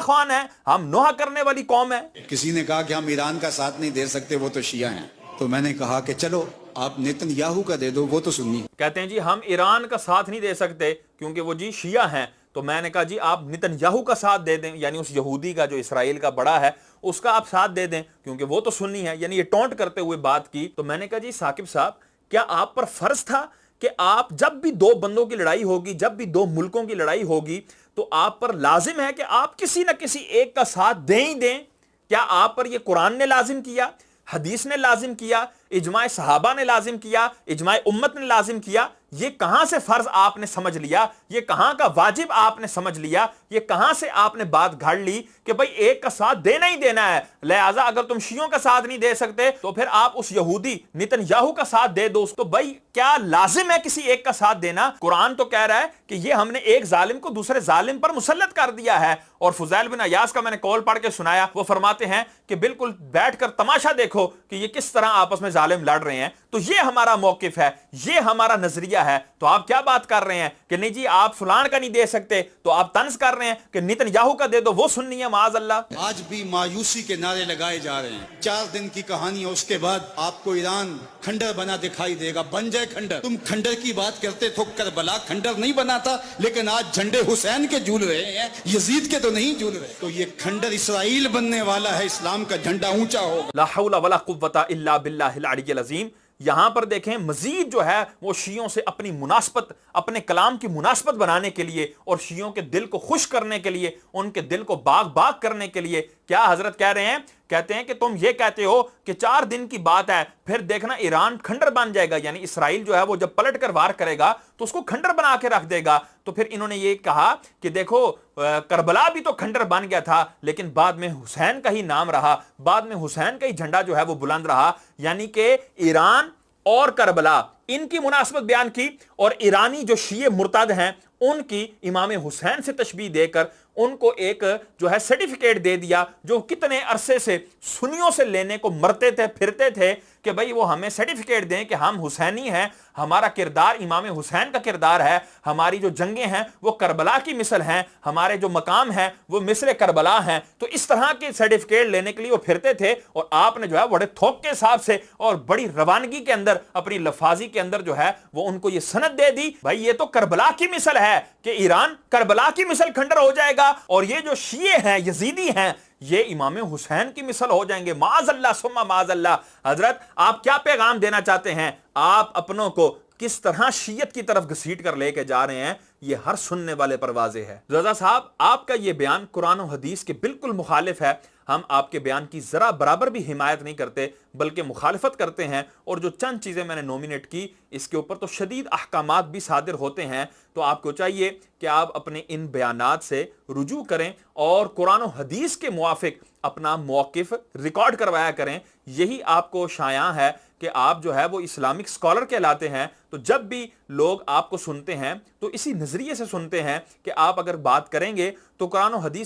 खान है, हम नोहा करने वाली कौम है। किसी ने कहा कि हम ईरान का साथ नहीं दे सकते, वो तो शिया हैं। तो मैंने कहा कि चलो आप नेतन्याहू का दे दो, वो तो सुन्नी। कहते हैं जी हम ईरान का साथ नहीं दे सकते क्योंकि वो जी शिया हैं। तो मैंने कहा जी आप नेतन्याहू का साथ दे दें, यानी उस यहूदी का जो इसराइल का बड़ा है उसका आप साथ दे दें क्योंकि वो तो सुन्नी है, यानी ये टोंट करते हुए बात की। तो मैंने कहा जी साकिब साहब, क्या आप पर फर्ज था कि आप जब भी दो बंदों की लड़ाई होगी, जब भी दो मुल्कों की लड़ाई होगी, तो आप पर लाजिम है कि आप किसी ना किसी एक का साथ दें ही दें? क्या आप पर यह कुरान ने लाजिम किया, हदीस ने लाजिम किया, इजमाए सहाबा ने लाजिम किया, इजमाए उम्मत ने लाजिम किया? ये कहां से फर्ज आपने समझ लिया, ये कहां का वाजिब आपने समझ लिया, ये कहां से आपने बात घड़ ली कि भाई एक का साथ देना ही देना है, लिहाजा अगर तुम शियों का साथ नहीं दे सकते तो फिर आप उस यहूदी नेतन्याहू का साथ दे दो। तो भाई क्या लाजिम है किसी एक का साथ देना? कुरान तो कह रहा है कि ये हमने एक जालिम को दूसरे जालिम पर मुसल्लत कर दिया है। और फुजैल बिन अयाज का मैंने कॉल पढ़ के सुनाया, वो फरमाते हैं कि बिल्कुल बैठकर तमाशा देखो कि ये किस तरह आपस में जालिम लड़ रहे हैं। तो ये हमारा मौकिफ है, ये हमारा नजरिया है। तो आप क्या बात कर रहे हैं कि नहीं जी आप फलान का नहीं दे सकते, तो आप तंज कर रहे हैं कि नेतन्याहू का दे दो, वो सुन्नी है माज अल्लाह। आज भी मायूसी के नारे लगाए जा रहे हैं। 4 दिन की कहानी है, उसके बाद आपको ईरान खंडर बना दिखाई देगा। बन जाए खंडर। तुम खंडर की बात करते तो करबला खंडर नहीं बना था, लेकिन आज झंडे हुसैन के झूल रहे हैं, यजीद के तो नहीं झूल रहे। तो ये खंडर इसराइल बनने वाला है, इस्लाम का झंडा ऊंचा होगा। ला हौला वला कुव्वता इल्ला बिल्लाहिल अलिय्यिल अज़ीम। यहां पर देखें मजीद जो है वो शियों से अपनी मुनासबत, अपने कलाम की मुनासबत बनाने के लिए और शियों के दिल को खुश करने के लिए, उनके दिल को बाग बाग करने के लिए क्या हजरत कह रहे हैं? कहते हैं कि तुम ये कहते हो कि 4 दिन की बात है, फिर देखना ईरान खंडर बन जाएगा, यानी इसराइल जो है वो जब पलट कर वार करेगा तो उसको खंडर बना के रख देगा। तो फिर इन्होंने ये कहा कि देखो करबला भी तो खंडर बन गया था, लेकिन बाद में हुसैन का ही नाम रहा, बाद में हुसैन का ही झंडा जो है वो बुलंद रहा। यानी कि ईरान और करबला इनकी मुनासबत बयान की और ईरानी जो शिये मुर्तद हैं उनकी इमाम हुसैन से तशबीह देकर उनको एक जो है सर्टिफिकेट दे दिया, जो कितने अरसे से सुन्नियों से लेने को मरते थे फिरते थे कि भाई वो हमें सर्टिफिकेट दें कि हम हुसैनी हैं, हमारा किरदार इमाम हुसैन का किरदार है, हमारी जो जंगें हैं वो करबला की मिसल हैं, हमारे जो मकाम हैं वो मिसल करबला हैं। तो इस तरह के सर्टिफिकेट लेने के लिए वो फिरते थे और आपने जो है बड़े थोक के हिसाब से और बड़ी रवानगी के अंदर, अपनी लफाजी के अंदर जो है वो उनको ये सनद दे दी, भाई ये तो करबला की मिसल है कि ईरान करबला की मिसल खंडर हो जाएगा और ये जो शिये हैं, यजीदी हैं, ये इमाम हुसैन की मिसल हो जाएंगे। माज़अल्लाह सुम्मा माज़अल्लाह। हजरत आप क्या पैगाम देना चाहते हैं? आप अपनों को किस तरह शियत की तरफ घसीट कर लेके जा रहे हैं, ये हर सुनने वाले पर वाज़े है। रजा साहब आपका ये बयान कुरान और हदीस के बिल्कुल मुखालिफ है। हम आपके बयान की जरा बराबर भी हिमायत नहीं करते बल्कि मुखालिफत करते हैं, और जो चंद चीजें मैंने नॉमिनेट की इसके ऊपर तो शदीद अहकामात भी सादिर होते हैं। तो आपको चाहिए कि आप अपने इन बयानात से रुजू करें और कुरान और हदीस के मुवाफिक अपना मौकिफ रिकॉर्ड करवाया करें। यही आपको शाया है कि आप जो है वो इस्लामिक स्कॉलर कहलाते हैं। तो जब भी लोग आपको सुनते हैं तो इसी नजरिए से सुनते हैं कि आप अगर बात करेंगे तो कुरान और हदीस